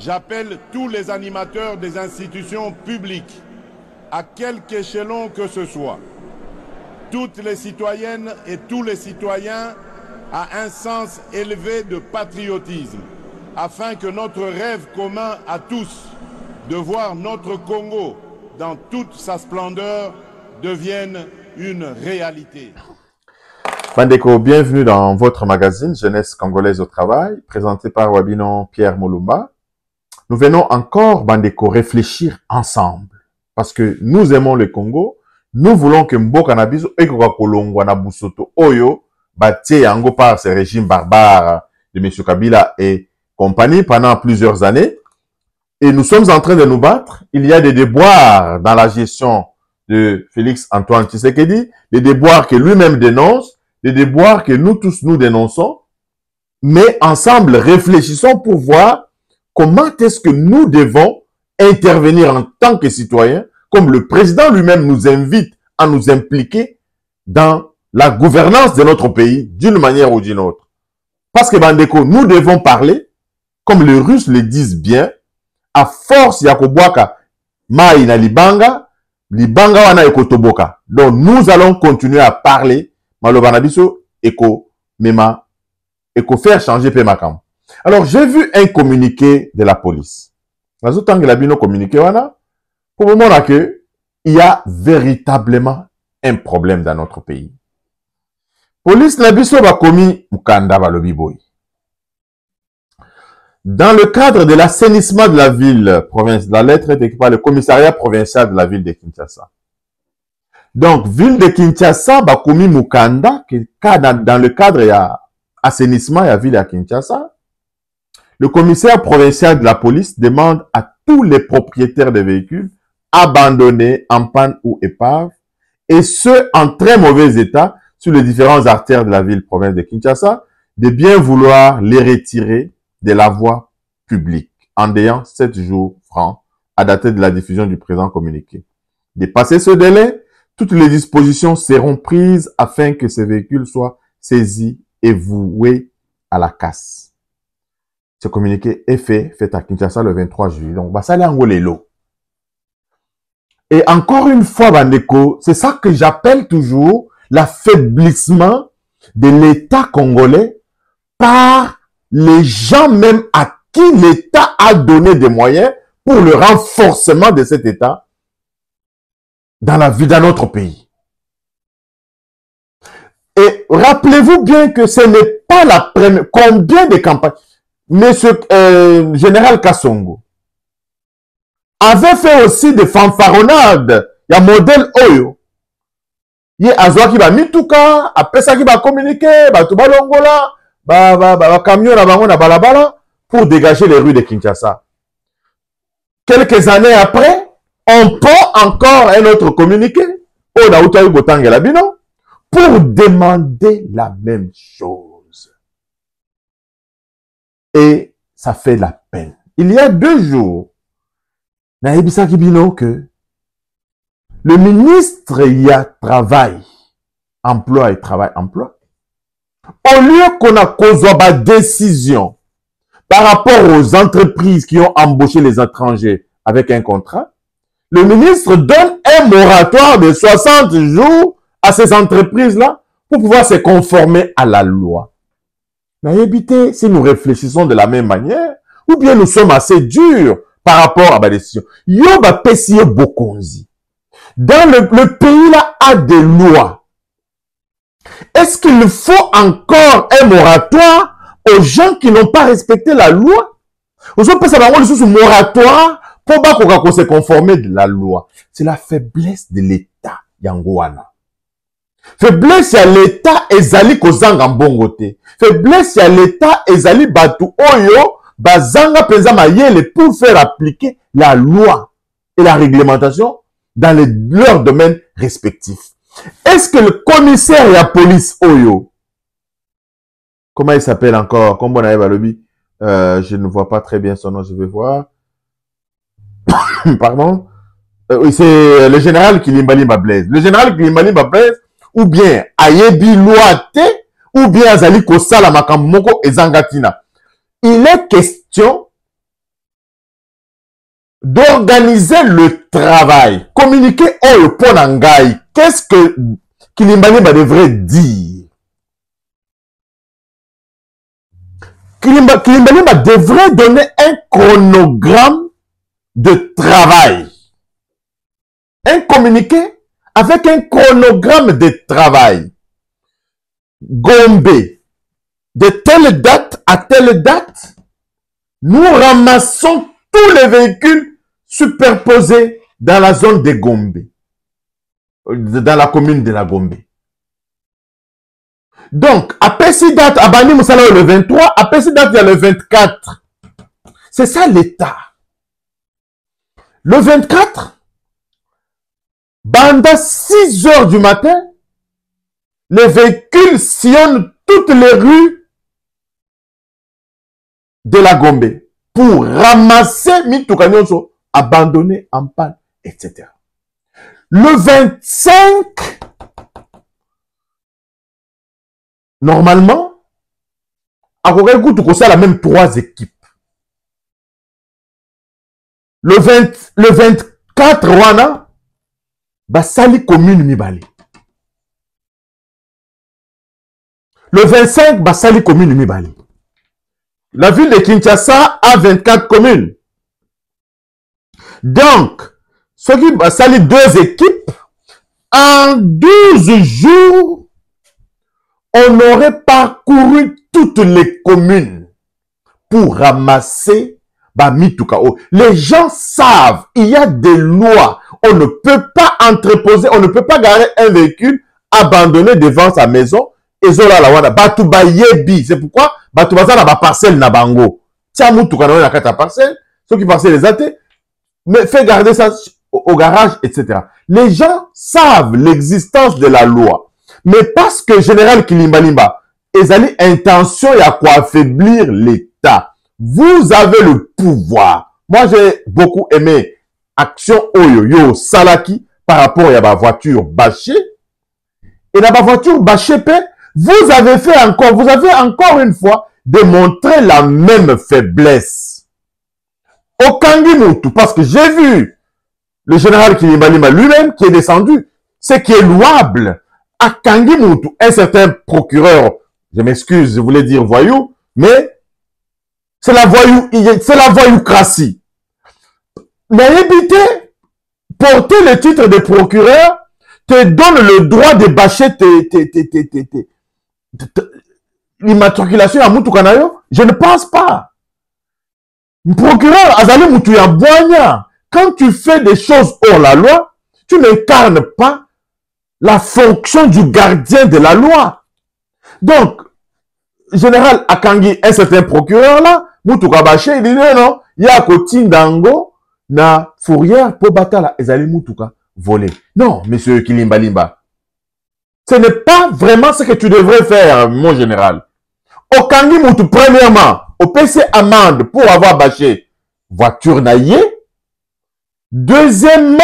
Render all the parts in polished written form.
J'appelle tous les animateurs des institutions publiques, à quelque échelon que ce soit, toutes les citoyennes et tous les citoyens à un sens élevé de patriotisme, afin que notre rêve commun à tous de voir notre Congo dans toute sa splendeur devienne une réalité. Bandeko, bienvenue dans votre magazine Jeunesse congolaise au travail, présenté par Wabino Pierre Moulumba. Nous venons encore, Bandeko, réfléchir ensemble. Parce que nous aimons le Congo, nous voulons que Mboka na biso ekoka kolongwa na busoto oyo batie yango par ce régime barbare de M. Kabila et compagnie pendant plusieurs années. Et nous sommes en train de nous battre. Il y a des déboires dans la gestion de Félix Antoine Tshisekedi, des déboires que lui-même dénonce, des déboires que nous tous nous dénonçons. Mais ensemble, réfléchissons pour voir comment est-ce que nous devons intervenir en tant que citoyens, comme le président lui-même nous invite à nous impliquer dans la gouvernance de notre pays d'une manière ou d'une autre. Parce que Bandeko, nous devons parler, comme les Russes le disent bien, à force ya kobwaka mai na libanga, libanga wana ekotoboka. Donc nous allons continuer à parler, maloba na biso eko mema, eko faire changer pe makam. Alors j'ai vu un communiqué de la police. Nazo tangela bino communiqué wana pour me montrer que il y a véritablement un problème dans notre pays. Police na biso ba komi mukanda balobi boy. Dans le cadre de l'assainissement de la ville, la lettre est écrite par le commissariat provincial de la ville de Kinshasa. Donc, ville de Kinshasa, Bakomi Mukanda, dans le cadre de l'assainissement de la ville de Kinshasa, le commissaire provincial de la police demande à tous les propriétaires de véhicules abandonnés en panne ou épave, et ceux en très mauvais état sur les différentes artères de la ville province de Kinshasa, de bien vouloir les retirer de la voie publique, en ayant 7 jours francs à dater de la diffusion du présent communiqué. Dépasser ce délai, toutes les dispositions seront prises afin que ces véhicules soient saisis et voués à la casse. Ce communiqué est fait à Kinshasa le 23 juillet. Donc, ça allait en Lelo. Et encore une fois, Bandeko, c'est ça que j'appelle toujours l'affaiblissement de l'État congolais par les gens même à qui l'État a donné des moyens pour le renforcement de cet État dans la vie de notre pays. Et rappelez-vous bien que ce n'est pas la première... Combien de campagnes? Monsieur Général Kassongo avait fait aussi des fanfaronnades. Il y a modèle Oyo. Il y a Azwa qui va mituka, après ça qui va communiquer, tout va longola. Camion na balabala pour dégager les rues de Kinshasa. Quelques années après, on prend encore un autre communiqué pour demander la même chose. Et ça fait la peine. Il y a 2 jours, Naïbisa Kibino que le ministre y a travail, emploi, au lieu qu'on a causé des décisions par rapport aux entreprises qui ont embauché les étrangers avec un contrat, le ministre donne un moratoire de 60 jours à ces entreprises-là pour pouvoir se conformer à la loi. Mais évitez, si nous réfléchissons de la même manière, ou bien nous sommes assez durs par rapport à la décision. Yoba Pessier Bokonzi. Dans le pays-là a des lois. Est-ce qu'il faut encore un moratoire aux gens qui n'ont pas respecté la loi? Vous avez pensé à un moratoire pour se conformer de la loi. C'est la faiblesse de l'État, Yangoana. Faiblesse à l'État, ezali kozanga mbongote. Faiblesse à l'État, ezali batu oyo, bazanga penza mayele pour faire appliquer la loi et la réglementation dans leurs domaines respectifs. Est-ce que le commissaire de la police Oyo, comment il s'appelle encore? Comme on a lobby, je ne vois pas très bien son nom, je vais voir. Pardon. Oui, c'est le général Kilimbali Blaise. Le général Kilimbali Blaise, ou bien Ayebi Loate, ou bien Azali Kosala Makamoko et Zangatina. Il est question d'organiser le travail. Communiquer au ponangai. Qu'est-ce que Kilimbalimba devrait dire? Kilimbalimba devrait donner un chronogramme de travail. Un communiqué avec un chronogramme de travail. Gombe, de telle date à telle date, nous ramassons tous les véhicules superposés dans la zone de Gombe, dans la commune de la Gombe. Donc, après cette date, à Bani Moussala le 23, après cette date, il y a le 24. C'est ça l'État. Le 24, pendant 6 heures du matin, les véhicules sillonnent toutes les rues de la Gombe pour ramasser Mitoukanyonso, abandonné en panne, etc. Le 25, normalement, à Kogaïkou, ça la même 3 équipes. Le 24, Rwanda, Basali commune Mibali. Le 25, Basali commune Mibali. La ville de Kinshasa a 24 communes. Donc, ceux qui Basali 2 équipes, en 12 jours, on aurait parcouru toutes les communes pour ramasser Bamitukao. Les gens savent, il y a des lois. On ne peut pas entreposer, on ne peut pas garer un véhicule abandonné devant sa maison. Et zola la wada batuba yebi. C'est pourquoi batuba za na ba parcelle na bango. Tia mutuka na kata parcelle, ceux qui parcellent les athées, mais fais garder ça au garage, etc. Les gens savent l'existence de la loi. Mais parce que Général Kilimbalimba, ils ont intention à quoi affaiblir l'État. Vous avez le pouvoir. Moi, j'ai beaucoup aimé Action Oyoyo Salaki par rapport à ma voiture bâchée. Et dans ma voiture bâchée, vous avez encore une fois démontré la même faiblesse. Au Kangimutu, parce que j'ai vu le général Kilimbalimba lui-même qui est descendu, ce qui est louable. À Kangimutu, un certain procureur, je m'excuse, je voulais dire voyou, mais c'est la voyoucratie. Mais éviter, porter le titre de procureur te donne le droit de bâcher l'immatriculation à Mutukanayo. Je ne pense pas. Procureur Azali Mutuya Boigna, quand tu fais des choses hors la loi, tu n'incarnes pas la fonction du gardien de la loi. Donc, général Akangi, un certain procureur là, Mutuka Baché, il dit non, il y a Koti Ndango, na fourrière pour batala Ezali Mutuka volé. Non, monsieur Kilimbalimba. Ce n'est pas vraiment ce que tu devrais faire, mon général. Okangi Mutu, premièrement, au PC amende pour avoir bâché voiture naïe. Deuxièmement,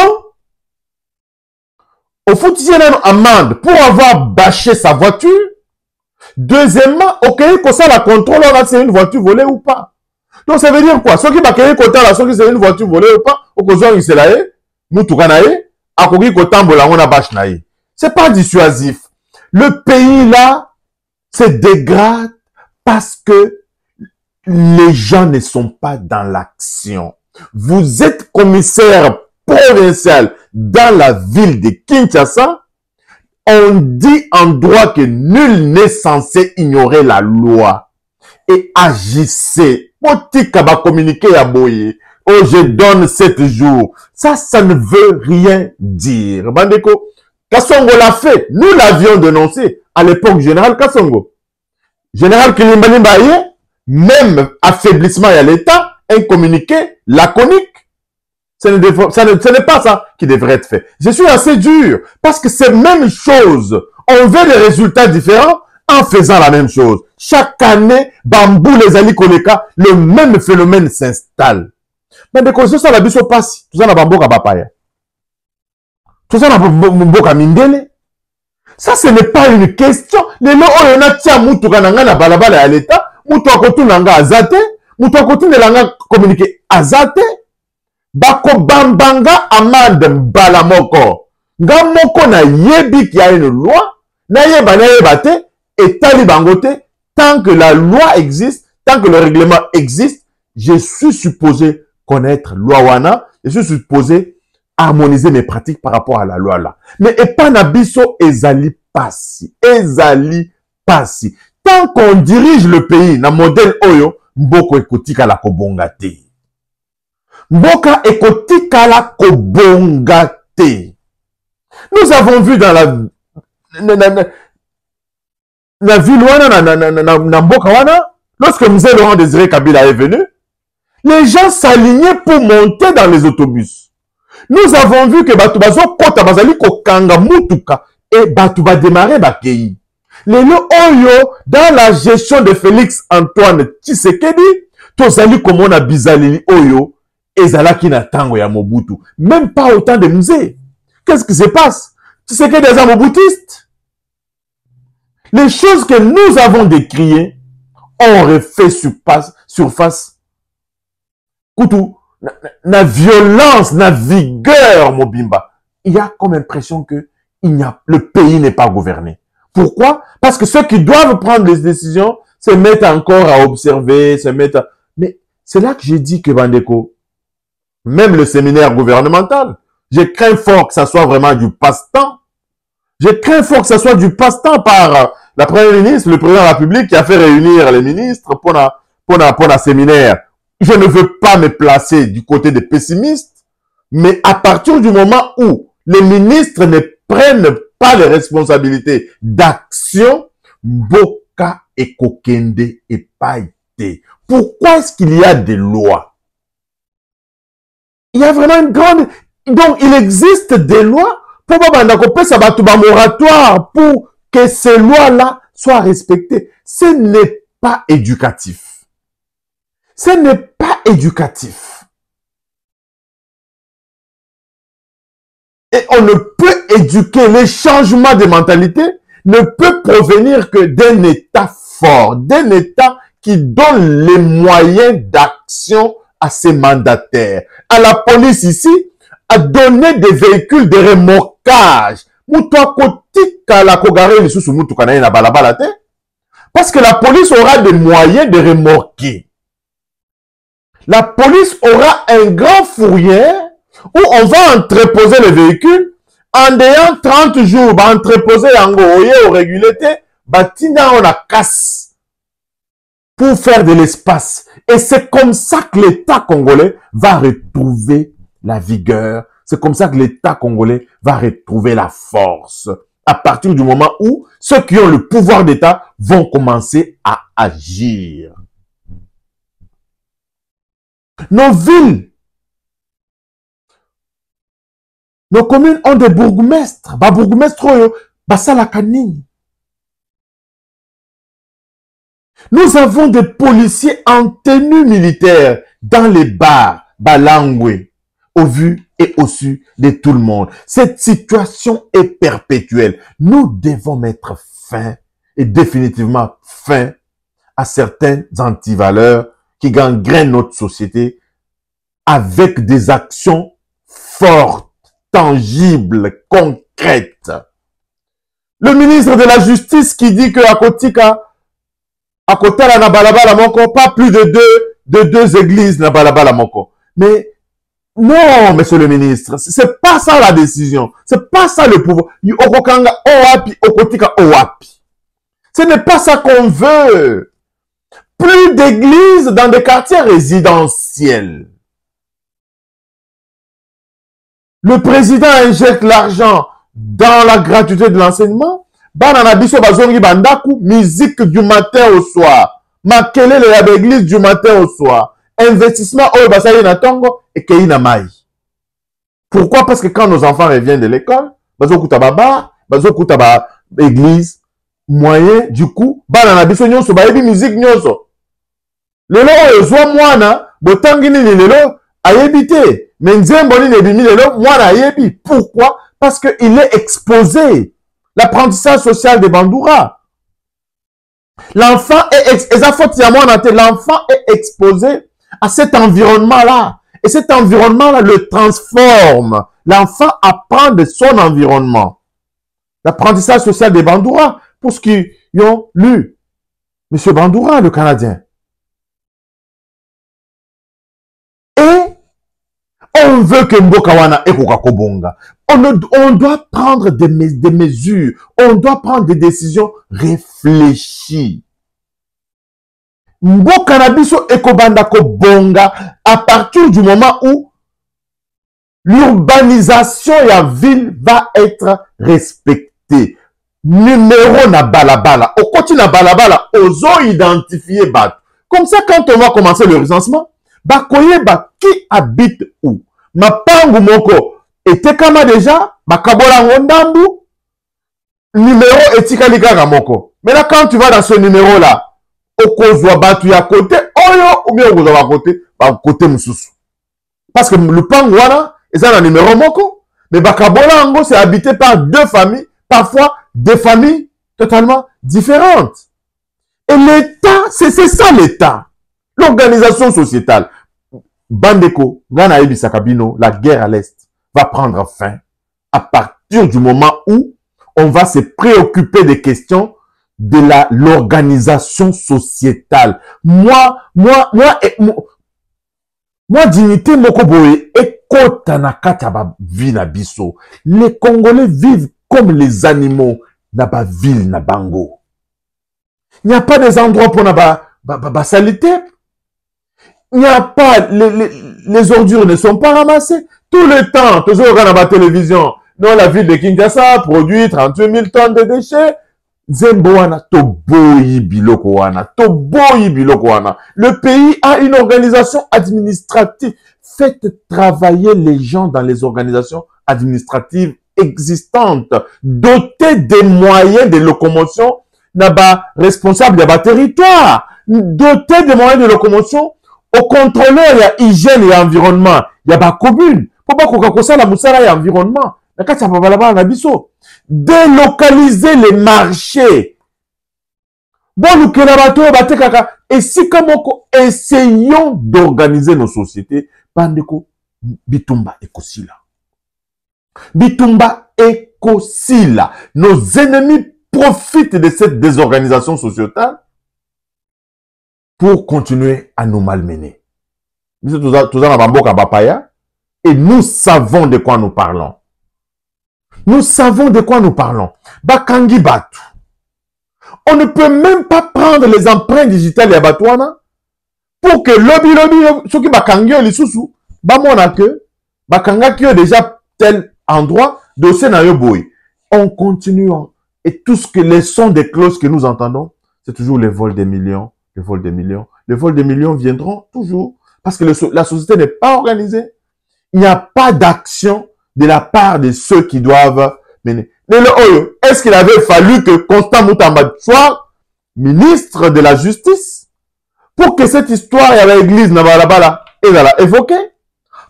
au foutier amende pour avoir bâché sa voiture. Deuxièmement, ok, qu'on ça la contrôle, on a c'est une voiture volée ou pas. Donc ça veut dire quoi? Ceux qui bakayé kota là, ceux qui c'est une voiture volée ou pas, au besoin il se laé, nous tout kanaé, à kogi kotambola on a bâche naïe. C'est pas dissuasif. Le pays là se dégrade parce que les gens ne sont pas dans l'action. Vous êtes commissaire provincial dans la ville de Kinshasa. On dit en droit que nul n'est censé ignorer la loi. Et agissez. Potika va communiquer à Boye. Oh, je donne 7 jours. Ça ne veut rien dire. Bandeko, Kassongo l'a fait. Nous l'avions dénoncé à l'époque général Kassongo. Général Kilimbalimba, même affaiblissement à l'État, un communiqué laconique. Ce n'est pas ça qui devrait être fait. Je suis assez dur parce que c'est la même chose. On veut des résultats différents en faisant la même chose. Chaque année, Bambou, les Ali Koleka, le même phénomène s'installe. Mais de cause ça, la biso passe. Tout ça, na Bamboka Bapaya. Tout ça, na Bamboka Mindele. Ça, ce n'est pas une question. Les lois, on a tia Moutuka Nanga na balabala à l'État. Moutuka Kotu Nanga Azate. Moutuka Kotu Nanga communiqué Azate. bako bambanga amande mbala moko. Nga moko na yebi qui a une loi, na yeba te, etali bangote, tant que la loi existe, tant que le règlement existe, je suis supposé connaître loi wana, je suis supposé harmoniser mes pratiques par rapport à la loi là. Mais epanabiso ezali pasi, ezali pasi. Tant qu'on dirige le pays na modèle oyo, mboko ekotika la kobongate. Mboka ekotika la kobongate. Nous avons vu dans la ville wana na mboka wana, lorsque M. Laurent Désiré Kabila est venu, les gens s'alignaient pour monter dans les autobus. Nous avons vu que batu bazo kota bazali kokanga mutuka et batu ba démarrer bakei. Lelo oyo dans la gestion de Félix Antoine Tshisekedi, tozali komona bizaleli oyo ezalaki na tango ya Mobutu, même pas autant de musées. Qu'est-ce qui se passe? Tshisekedi est un moboutiste. Les choses que nous avons décriées ont refait surface. Koutou, na violence, na vigueur, Mobimba. Il y a comme impression que le pays n'est pas gouverné. Pourquoi? Parce que ceux qui doivent prendre les décisions se mettent encore à observer, Mais c'est là que j'ai dit que Bandeko, même le séminaire gouvernemental, je crains fort que ça soit vraiment du passe-temps. Je crains fort que ça soit du passe-temps par la première ministre, le président de la République qui a fait réunir les ministres pour un séminaire. Je ne veux pas me placer du côté des pessimistes, mais à partir du moment où les ministres ne prennent pas les responsabilités d'action, Mboka et Kokende et Païté. Pourquoi est-ce qu'il y a des lois? Il y a vraiment une grande... Donc, il existe des lois pour moratoire pour que ces lois-là soient respectées. Ce n'est pas éducatif. Ce n'est pas éducatif. Et on ne peut éduquer les changements de mentalité, ne peut provenir que d'un État fort, d'un État qui donne les moyens d'action à ses mandataires. À la police ici, à donner des véhicules de remorquage. Parce que la police aura des moyens de remorquer. La police aura un grand fourrière où on va entreposer les véhicules en ayant 30 jours, entreposer en au régulité, batina on la casse pour faire de l'espace. Et c'est comme ça que l'État congolais va retrouver la vigueur. C'est comme ça que l'État congolais va retrouver la force. À partir du moment où ceux qui ont le pouvoir d'État vont commencer à agir. Nos villes, nos communes ont des bourgmestres. Nous avons des policiers en tenue militaire dans les bars, Balangwe, au vu et au su de tout le monde. Cette situation est perpétuelle. Nous devons mettre fin, et définitivement fin, à certaines antivaleurs qui gangrènent notre société avec des actions fortes, tangibles, concrètes. Le ministre de la Justice qui dit que à Kotika, à Kotala na balabala moko, pas plus de deux églises na balabala moko. Mais non, monsieur le ministre, c'est pas ça la décision. C'est pas ça le pouvoir. Okokanga owapi, Okotika owapi. Ce n'est pas ça qu'on veut. Plus d'églises dans des quartiers résidentiels. Le président injecte l'argent dans la gratuité de l'enseignement. Banana biso bazongi bandaku, musique du matin au soir. Makelele ya l'église du matin au soir. Investissement oyo basali na tongo et kei na mai. Pourquoi? Parce que quand nos enfants reviennent de l'école, bazokuta baba, bazokuta ba église, moyen, du coup, banana biso nyonso bayebi musique nyonso. Lelo oyo zwa mwana, botangi nini lelo ayebi te. Mais nzembo nini ebimi lelo mwana ayebi. Pourquoi? Parce que il est exposé. L'apprentissage social de Bandoura. L'enfant est exposé à cet environnement-là. Et cet environnement-là le transforme. L'enfant apprend de son environnement. L'apprentissage social des Bandoura, pour ceux qui ont lu M. Bandoura, le Canadien. Et on veut que Mbokawana et Kokakobonga. On doit prendre des mesures. On doit prendre des décisions réfléchies. Mbokanabiso et Kobandako Bonga, à partir du moment où l'urbanisation et la ville va être respectée. Numéro na balabala. Au côté na balabala, oso identifier bat. Comme ça, quand on va commencer le recensement, bakoye ba qui habite où? Mapangu moko était kama déjà, bakabola ngondambu, numéro etikaliga moko. Maintenant, quand tu vas dans ce numéro-là, okozwa batu ya côté, oyo, ou bien okozwa ba côté mususu. Parce que le pangwana, c'est un numéro moko, mais bakabola ngo, c'est habité par deux familles, parfois des familles totalement différentes. Et l'État, c'est ça l'État. L'organisation sociétale. Bandeko, Gana Ebi Sakabino, la guerre à l'Est va prendre fin à partir du moment où on va se préoccuper des questions de l'organisation sociétale. Moi, dignité mokoboye et kotanakata vina biso. Les Congolais vivent comme les animaux na ba ville na bango. Il n'y a pas des endroits pour na salité. Il n'y a pas, les ordures ne sont pas ramassées. Tout le temps, toujours on regarde la télévision. Non, la ville de Kinshasa produit 38 000 tonnes de déchets. Zemboana, toboyi biloko wana, toboyi biloko wana. Le pays a une organisation administrative. Faites travailler les gens dans les organisations administratives existantes. Dotez des moyens de locomotion, naba responsable de ba territoire. Dotez des moyens de locomotion au contrôleur, il y a hygiène et environnement. Il y a ba commune. Pourquoi kokakosa la musara et environnement? Délocaliser les marchés. Bon, et si comme essayons d'organiser nos sociétés, Bandeko, Bitumba Ekosila. Bitumba Ekosila. Nos ennemis profitent de cette désorganisation sociétale pour continuer à nous malmener. Et nous savons de quoi nous parlons. Nous savons de quoi nous parlons. Bakangi Batu. On ne peut même pas prendre les empreintes digitales ya Batouana pour que lobby, ceux qui bakangi lisusu, bamona que bakanga qui ont déjà tel endroit, dossier na yo boy. On continue et tout ce que les sons des cloches que nous entendons, c'est toujours les vols des millions, les vols des millions. Les vols des millions viendront toujours parce que la société n'est pas organisée. Il n'y a pas d'action de la part de ceux qui doivent mener. Est-ce qu'il avait fallu que Constant Moutamba soit ministre de la Justice pour que cette histoire à l'église Nabalabala est évoquée?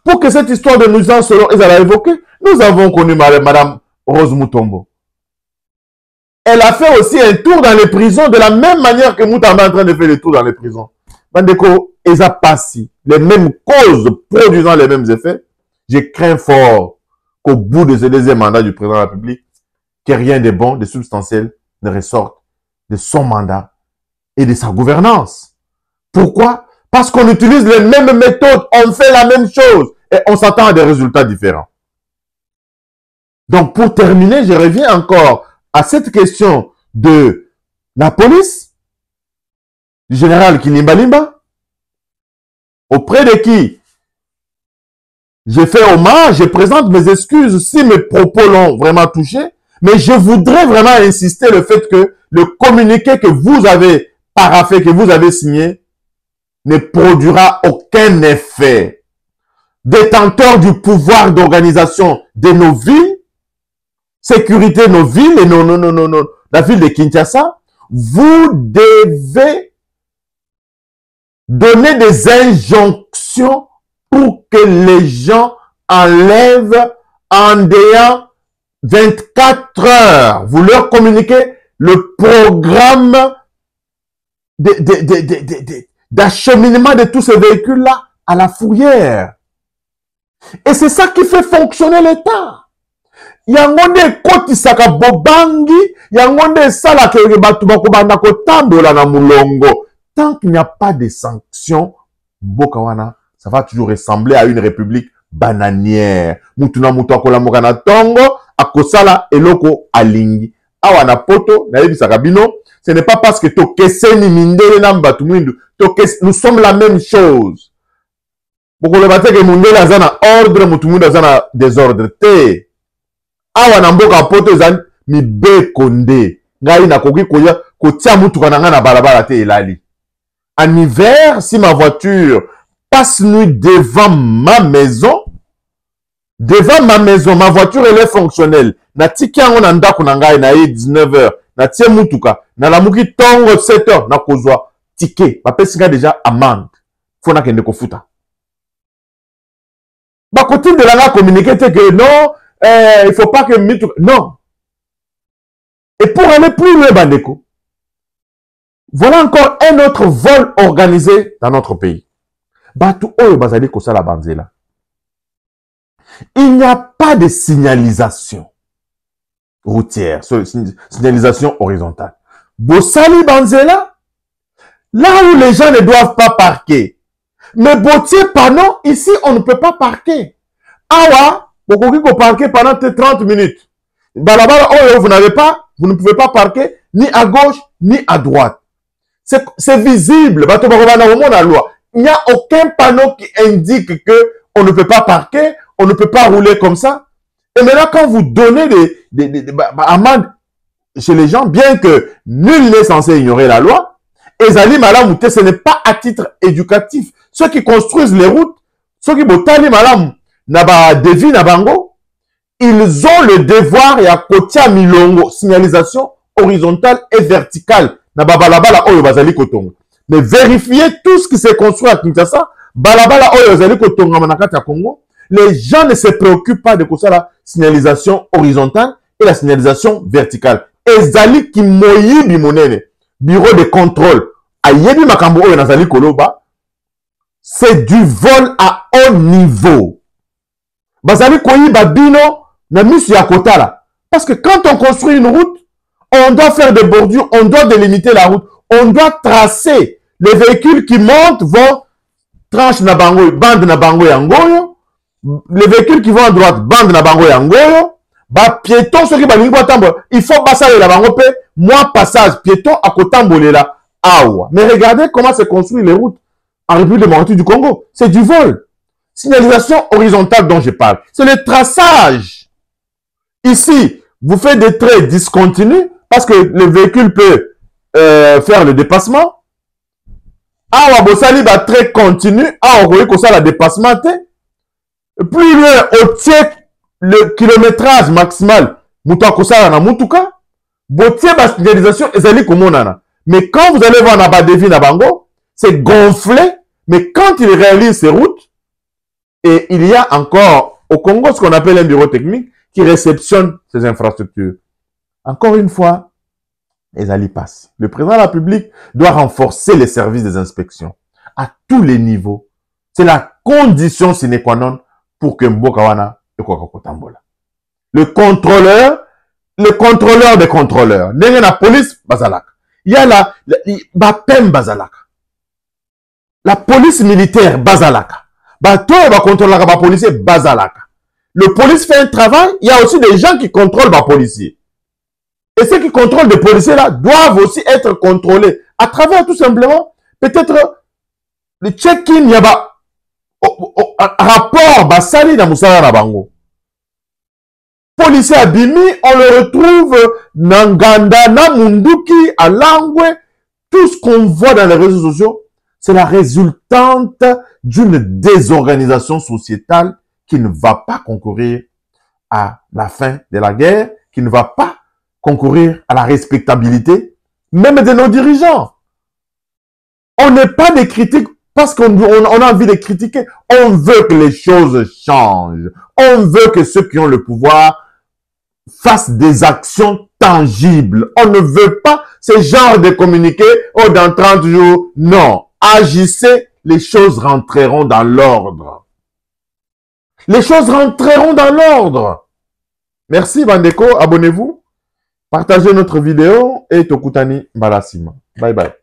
Pour que cette histoire de nuisance selon est évoquée? Nous avons connu Madame Rose Mutombo. Elle a fait aussi un tour dans les prisons de la même manière que Moutamba est en train de faire le tour dans les prisons. Bandeko, Eza Passi, les mêmes causes produisant les mêmes effets. Je crains fort qu'au bout de ce deuxième mandat du président de la République, que rien de bon, de substantiel ne ressorte de son mandat et de sa gouvernance. Pourquoi? Parce qu'on utilise les mêmes méthodes, on fait la même chose et on s'attend à des résultats différents. Donc pour terminer, je reviens encore à cette question de la police, du général Kinimbalimba, auprès de qui je fais hommage, je présente mes excuses si mes propos l'ont vraiment touché, mais je voudrais vraiment insister le fait que le communiqué que vous avez paraphé, que vous avez signé, ne produira aucun effet. Détenteur du pouvoir d'organisation de nos villes, sécurité de nos villes et la ville de Kinshasa, vous devez donner des injonctions pour que les gens enlèvent en déant 24 heures. Vous leur communiquez le programme d'acheminement de tous ces véhicules-là à la fourrière. Et c'est ça qui fait fonctionner l'État. Yango nde ekotisaka bobangi, yango nde esalaka bato bakobanda kotambola na mulongo. Tant qu'il n'y a pas de sanctions, mboka wana, ça va toujours ressembler à une république bananière. Mutuna mutu akolamoka na tongo, akosala eloko alingi. Awa na poto, na yebisaka bino, ce n'est pas parce que tokeseni mindele na mbatu mwindu, nous sommes la même chose. Bokoloba te ke mindele aza na ordre, mutu mwindu aza na désordre te. Awa na mboka poto ezali mibeko nde. Ngai nakoki kotia mutuka na nga na balabala te elali. En hiver, si ma voiture passe nuit devant ma maison, ma voiture elle est fonctionnelle. Na tiki yango na ndako na ngai na 19h, na tie mutuka, na lamuki tongo 7h, na kozwa ticket. Bapesi nga déjà amende. Faut na kende kofuta. Ba côté de la communiquer que non, il faut pas que mutuka, non. Et pour aller plus loin, bandeko, voilà encore un autre vol organisé dans notre pays. Batu oyo bazali kosala banzela. Il n'y a pas de signalisation routière, signalisation horizontale. Bosali banzela, là où les gens ne doivent pas parquer. Mais botier panneau, ici on ne peut pas parquer. Awa, bokoki ko parquer pendant 30 minutes. Balabala oyo, vous ne pouvez pas parquer ni à gauche ni à droite. C'est visible. Il n'y a aucun panneau qui indique que on ne peut pas parquer, on ne peut pas rouler comme ça. Et maintenant, quand vous donnez des amendes chez les gens, bien que nul n'est censé ignorer la loi, ezali malamu te, ce n'est pas à titre éducatif. Ceux qui construisent les routes, ceux qui botali malamu naba devi nabango, ils ont le devoir ya kotia milongo, signalisation horizontale et verticale. Na balabala oyo bazali kotonga. Mais vérifiez tout ce qui s'est construit à Kinshasa, balabala oyo bazali kotonga manakati ya Congo. Les gens ne se préoccupent pas de la signalisation horizontale et la signalisation verticale. Ezali ki moyibi monene, bureau de contrôle, ayebi makambo oyo nazali koloba, c'est du vol à haut niveau. Bazali koyiba bino na misu ya kotala. Parce que quand on construit une route, on doit faire des bordures, on doit délimiter la route, on doit tracer. Les véhicules qui montent vont tranche na bango, bande na bango yangoyo. Les véhicules qui vont à droite, bande na bango yangoyo. Ba piéton, ceux qui balingi tambo, il faut passer la bango pe, moi passage, piéton à kotambolela, awa. Mais regardez comment se construisent les routes en République démocratique du Congo. C'est du vol. Signalisation horizontale dont je parle. C'est le traçage. Ici, vous faites des traits discontinus parce que le véhicule peut faire le dépassement. Awa bosali ba trait continu, awa koyi kosala dépassement te. Plus loin, au tiers le kilométrage maximal, muta kosala na mutuka, botier ba signalisation ezali komonana. Mais quand vous allez voir na ba devi na bango, c'est gonflé, mais quand il réalise ses routes, et il y a encore au Congo ce qu'on appelle un bureau technique qui réceptionne ces infrastructures. Encore une fois, ezali passe. Le président de la République doit renforcer les services des inspections à tous les niveaux. C'est la condition sine qua non pour que mboka wana ekoka kotambola. Le contrôleur des contrôleurs. Ndenge na police bazalaka. Il y a la BAPEM bazalaka. La police militaire bazalaka. Bato ba contrôlera ba policier bazalaka. Le police fait un travail, il y a aussi des gens qui contrôlent les policiers. Et ceux qui contrôlent les policiers là doivent aussi être contrôlés à travers tout simplement peut-être le check-in, il y a rapport basali na musala na bango. Policier à Bimi, on le retrouve Nanganda, Namunduki, à Langwe, tout ce qu'on voit dans les réseaux sociaux, c'est la résultante d'une désorganisation sociétale qui ne va pas concourir à la fin de la guerre, qui ne va pas concourir à la respectabilité, même de nos dirigeants. On n'est pas des critiques parce qu'on a envie de critiquer. On veut que les choses changent. On veut que ceux qui ont le pouvoir fassent des actions tangibles. On ne veut pas ce genre de communiqué, oh, dans 30 jours. Non. Agissez, les choses rentreront dans l'ordre. Les choses rentreront dans l'ordre. Merci Bandeko, abonnez-vous, partagez notre vidéo et Tokutani Balasima. Bye bye.